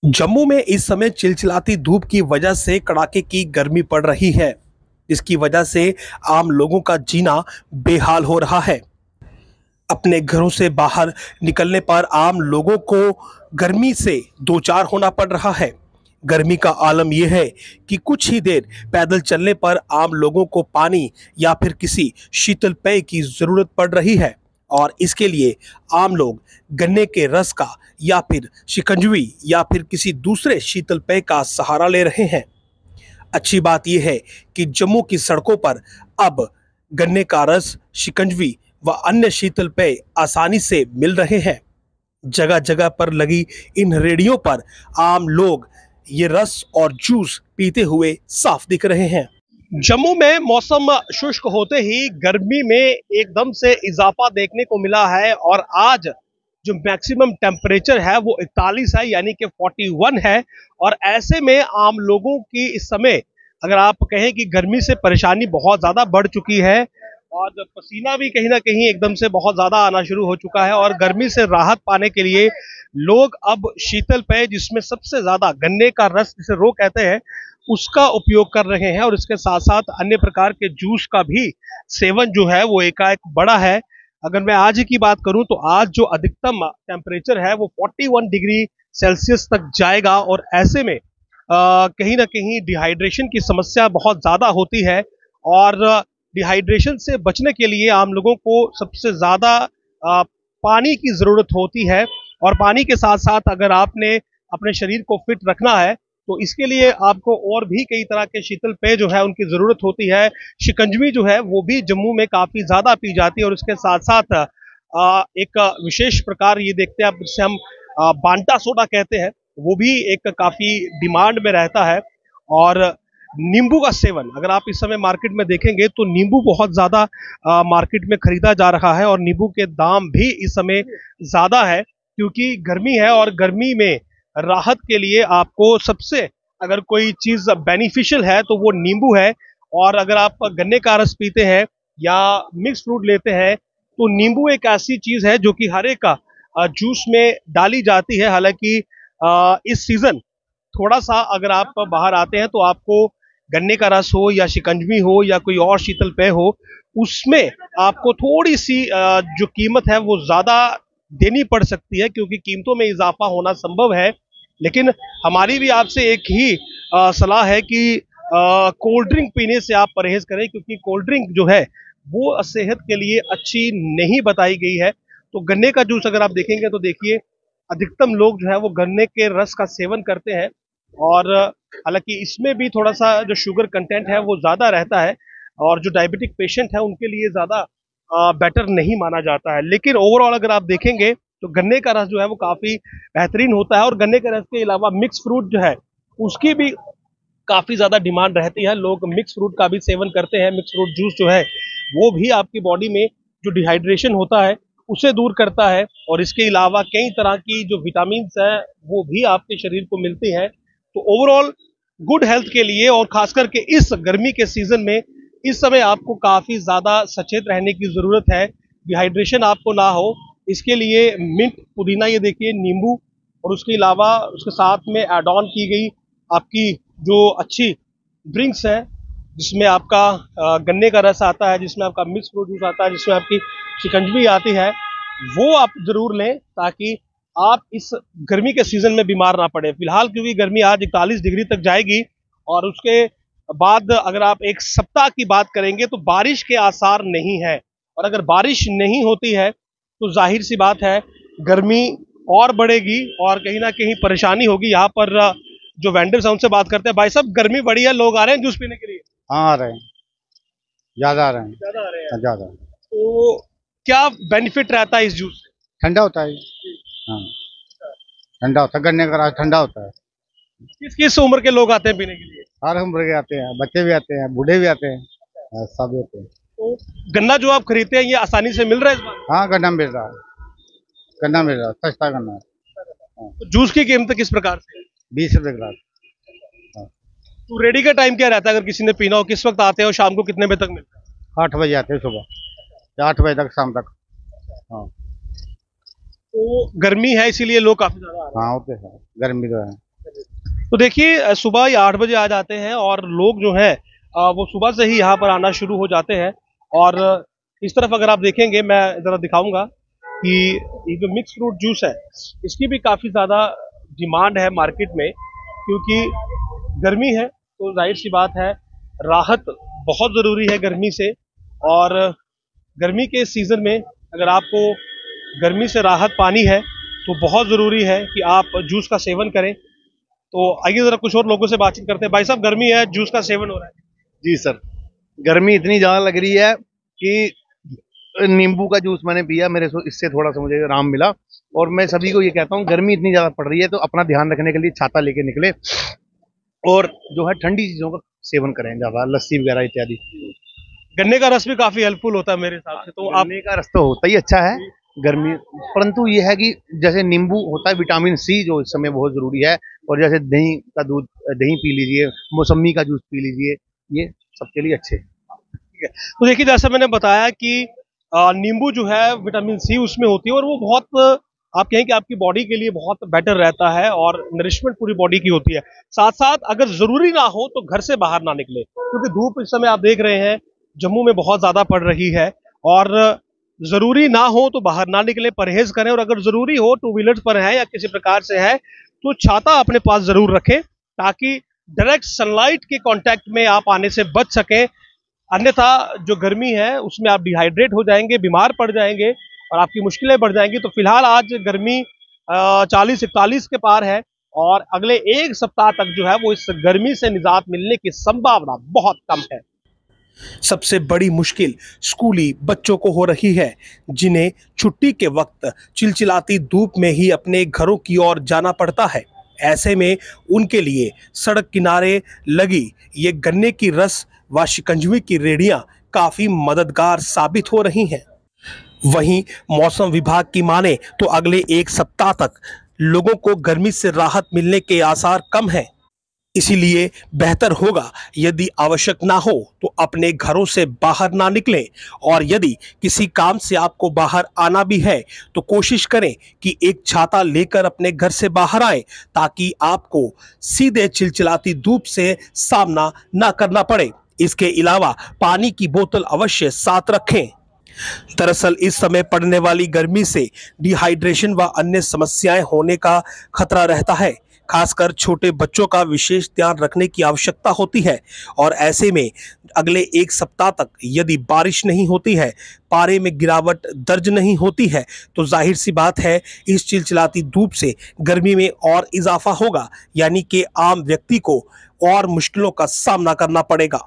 जम्मू में इस समय चिलचिलाती धूप की वजह से कड़ाके की गर्मी पड़ रही है। इसकी वजह से आम लोगों का जीना बेहाल हो रहा है। अपने घरों से बाहर निकलने पर आम लोगों को गर्मी से दो चार होना पड़ रहा है। गर्मी का आलम यह है कि कुछ ही देर पैदल चलने पर आम लोगों को पानी या फिर किसी शीतल पेय की जरूरत पड़ रही है और इसके लिए आम लोग गन्ने के रस का या फिर शिकंजवी या फिर किसी दूसरे शीतल पेय का सहारा ले रहे हैं। अच्छी बात यह है कि जम्मू की सड़कों पर अब गन्ने का रस, शिकंजवी व अन्य शीतल पेय आसानी से मिल रहे हैं। जगह जगह पर लगी इन रेडियो पर आम लोग ये रस और जूस पीते हुए साफ दिख रहे हैं। जम्मू में मौसम शुष्क होते ही गर्मी में एकदम से इजाफा देखने को मिला है और आज जो मैक्सिमम टेम्परेचर है वो 41 है, यानी कि 41 है। और ऐसे में आम लोगों की इस समय अगर आप कहें कि गर्मी से परेशानी बहुत ज़्यादा बढ़ चुकी है और पसीना भी कहीं ना कहीं एकदम से बहुत ज़्यादा आना शुरू हो चुका है और गर्मी से राहत पाने के लिए लोग अब शीतल पेय, जिसमें सबसे ज़्यादा गन्ने का रस जिसे रो कहते हैं, उसका उपयोग कर रहे हैं और इसके साथ साथ अन्य प्रकार के जूस का भी सेवन जो है वो एकाएक बढ़ा है। अगर मैं आज की बात करूं तो आज जो अधिकतम टेम्परेचर है वो 41 डिग्री सेल्सियस तक जाएगा और ऐसे में कहीं ना कहीं डिहाइड्रेशन की समस्या बहुत ज़्यादा होती है और डिहाइड्रेशन से बचने के लिए आम लोगों को सबसे ज़्यादा पानी की ज़रूरत होती है और पानी के साथ साथ अगर आपने अपने शरीर को फिट रखना है तो इसके लिए आपको और भी कई तरह के शीतल पेय जो है उनकी ज़रूरत होती है। शिकंजवी जो है वो भी जम्मू में काफ़ी ज़्यादा पी जाती है और उसके साथ साथ एक विशेष प्रकार ये देखते हैं आप जिसे हम बांटा सोडा कहते हैं, वो भी एक काफ़ी डिमांड में रहता है। और नींबू का सेवन अगर आप इस समय मार्केट में देखेंगे तो नींबू बहुत ज़्यादा मार्केट में खरीदा जा रहा है और नींबू के दाम भी इस समय ज़्यादा है क्योंकि गर्मी है और गर्मी में राहत के लिए आपको सबसे अगर कोई चीज बेनिफिशियल है तो वो नींबू है। और अगर आप गन्ने का रस पीते हैं या मिक्स फ्रूट लेते हैं तो नींबू एक ऐसी चीज है जो कि हर एक का जूस में डाली जाती है। हालांकि इस सीजन थोड़ा सा अगर आप बाहर आते हैं तो आपको गन्ने का रस हो या शिकंजवी हो या कोई और शीतल पेय हो, उसमें आपको थोड़ी सी जो कीमत है वो ज्यादा देनी पड़ सकती है क्योंकि कीमतों में इजाफा होना संभव है। लेकिन हमारी भी आपसे एक ही सलाह है कि कोल्ड ड्रिंक पीने से आप परहेज करें क्योंकि कोल्ड ड्रिंक जो है वो सेहत के लिए अच्छी नहीं बताई गई है। तो गन्ने का जूस अगर आप देखेंगे तो देखिए अधिकतम लोग जो है वो गन्ने के रस का सेवन करते हैं और हालांकि इसमें भी थोड़ा सा जो शुगर कंटेंट है वो ज़्यादा रहता है और जो डायबिटिक पेशेंट है उनके लिए ज़्यादा बेटर नहीं माना जाता है। लेकिन ओवरऑल अगर आप देखेंगे तो गन्ने का रस जो है वो काफ़ी बेहतरीन होता है और गन्ने के रस के अलावा मिक्स फ्रूट जो है उसकी भी काफ़ी ज़्यादा डिमांड रहती है। लोग मिक्स फ्रूट का भी सेवन करते हैं। मिक्स फ्रूट जूस जो है वो भी आपकी बॉडी में जो डिहाइड्रेशन होता है उसे दूर करता है और इसके अलावा कई तरह की जो विटामिन है वो भी आपके शरीर को मिलती है। तो ओवरऑल गुड हेल्थ के लिए और खास करके इस गर्मी के सीजन में इस समय आपको काफ़ी ज़्यादा सचेत रहने की ज़रूरत है, डिहाइड्रेशन आपको ना हो। इसके लिए मिंट, पुदीना, ये देखिए नींबू और उसके अलावा उसके साथ में ऐड ऑन की गई आपकी जो अच्छी ड्रिंक्स है जिसमें आपका गन्ने का रस आता है, जिसमें आपका मिक्स फ्रूट जूस आता है, जिसमें आपकी शिकंजवी आती है, वो आप जरूर लें ताकि आप इस गर्मी के सीजन में बीमार ना पड़े। फिलहाल क्योंकि गर्मी आज 41 डिग्री तक जाएगी और उसके बाद अगर आप एक सप्ताह की बात करेंगे तो बारिश के आसार नहीं है और अगर बारिश नहीं होती है तो जाहिर सी बात है गर्मी और बढ़ेगी और कहीं ना कहीं परेशानी होगी। यहाँ पर जो वेंडर्स हैं उनसे बात करते हैं। भाई साहब, गर्मी बढ़ी है, लोग आ रहे हैं जूस पीने के लिए? हाँ, आ रहे हैं, ज्यादा आ रहे हैं। ज्यादा आ रहे हैं। ज्यादा तो क्या बेनिफिट रहता है इस जूस से? ठंडा होता है। हाँ, ठंडा होता है, गन्ने का रस ठंडा होता है। किस किस उम्र के लोग आते हैं पीने के लिए? हर उम्र के आते हैं, बच्चे भी आते हैं, बूढ़े भी आते हैं। हाँ, सब होते हैं। तो गन्ना जो आप खरीदते हैं ये आसानी से मिल रहा है इस बार? हाँ, गन्ना मिल रहा है, गन्ना मिल रहा है, सस्ता गन्ना है। हाँ, तो जूस की कीमत किस प्रकार से है? 20 रुपए गिलास। हाँ, तो रेडी का टाइम क्या रहता है अगर किसी ने पीना हो? किस वक्त आते हैं और शाम को कितने बजे तक मिलता है? 8 बजे आते हैं सुबह, 8 बजे तक शाम तक। हाँ। तो गर्मी है इसीलिए लोग काफी ज्यादा आ रहे हाँ, होते हैं, गर्मी तो है। तो देखिए सुबह ही 8 बजे आ जाते हैं और लोग जो हैं वो सुबह से ही यहाँ पर आना शुरू हो जाते हैं। और इस तरफ अगर आप देखेंगे, मैं ज़रा दिखाऊंगा कि ये जो मिक्स फ्रूट जूस है इसकी भी काफ़ी ज़्यादा डिमांड है मार्केट में, क्योंकि गर्मी है तो जाहिर सी बात है राहत बहुत ज़रूरी है गर्मी से। और गर्मी के सीज़न में अगर आपको गर्मी से राहत पानी है तो बहुत ज़रूरी है कि आप जूस का सेवन करें। तो आइए ज़रा कुछ और लोगों से बातचीत करते हैं। भाई साहब, गर्मी है, जूस का सेवन हो रहा है? जी सर, गर्मी इतनी ज़्यादा लग रही है कि नींबू का जूस मैंने पिया, मेरे को इससे थोड़ा सा मुझे आराम मिला। और मैं सभी को ये कहता हूँ, गर्मी इतनी ज़्यादा पड़ रही है तो अपना ध्यान रखने के लिए छाता लेके निकले और जो है ठंडी चीज़ों का सेवन करें ज़्यादा, लस्सी वगैरह इत्यादि। गन्ने का रस भी काफ़ी हेल्पफुल होता है मेरे हिसाब से। तो आप गन्ने का रस तो होता ही अच्छा है गर्मी, परंतु ये है कि जैसे नींबू होता है, विटामिन सी जो इस समय बहुत ज़रूरी है। और जैसे दही का दूध, दही पी लीजिए, मौसम्मी का जूस पी लीजिए, ये सबके लिए अच्छे हैं। ठीक है। तो देखिए जैसा मैंने बताया कि नींबू जो है विटामिन सी उसमें होती है और वो बहुत आप कहें कि आपकी बॉडी के लिए बहुत बेटर रहता है और नरिशमेंट पूरी बॉडी की होती है। साथ साथ अगर जरूरी ना हो तो घर से बाहर ना निकले, क्योंकि धूप इस समय आप देख रहे हैं जम्मू में बहुत ज्यादा पड़ रही है। और जरूरी ना हो तो बाहर ना निकले, परहेज करें। और अगर जरूरी हो, टू व्हीलर्स पर है या किसी प्रकार से है, तो छाता अपने पास जरूर रखें ताकि डायरेक्ट सनलाइट के कांटेक्ट में आप आने से बच सकें। अन्यथा जो गर्मी है उसमें आप डिहाइड्रेट हो जाएंगे, बीमार पड़ जाएंगे और आपकी मुश्किलें बढ़ जाएंगी। तो फिलहाल आज गर्मी 40-41 के पार है और अगले एक सप्ताह तक जो है वो इस गर्मी से निजात मिलने की संभावना बहुत कम है। सबसे बड़ी मुश्किल स्कूली बच्चों को हो रही है, जिन्हें छुट्टी के वक्त चिलचिलाती धूप में ही अपने घरों की ओर जाना पड़ता है। ऐसे में उनके लिए सड़क किनारे लगी ये गन्ने की रस व शिकंजवी की रेहड़ियां काफी मददगार साबित हो रही हैं। वहीं मौसम विभाग की माने तो अगले एक सप्ताह तक लोगों को गर्मी से राहत मिलने के आसार कम हैं। इसीलिए बेहतर होगा यदि आवश्यक ना हो तो अपने घरों से बाहर ना निकलें। और यदि किसी काम से आपको बाहर आना भी है तो कोशिश करें कि एक छाता लेकर अपने घर से बाहर आएं, ताकि आपको सीधे चिलचिलाती धूप से सामना ना करना पड़े। इसके अलावा पानी की बोतल अवश्य साथ रखें। दरअसल इस समय पड़ने वाली गर्मी से डिहाइड्रेशन व अन्य समस्याएं होने का खतरा रहता है। खासकर छोटे बच्चों का विशेष ध्यान रखने की आवश्यकता होती है। और ऐसे में अगले एक सप्ताह तक यदि बारिश नहीं होती है, पारे में गिरावट दर्ज नहीं होती है, तो जाहिर सी बात है इस चिलचिलाती धूप से गर्मी में और इजाफा होगा, यानी कि आम व्यक्ति को और मुश्किलों का सामना करना पड़ेगा।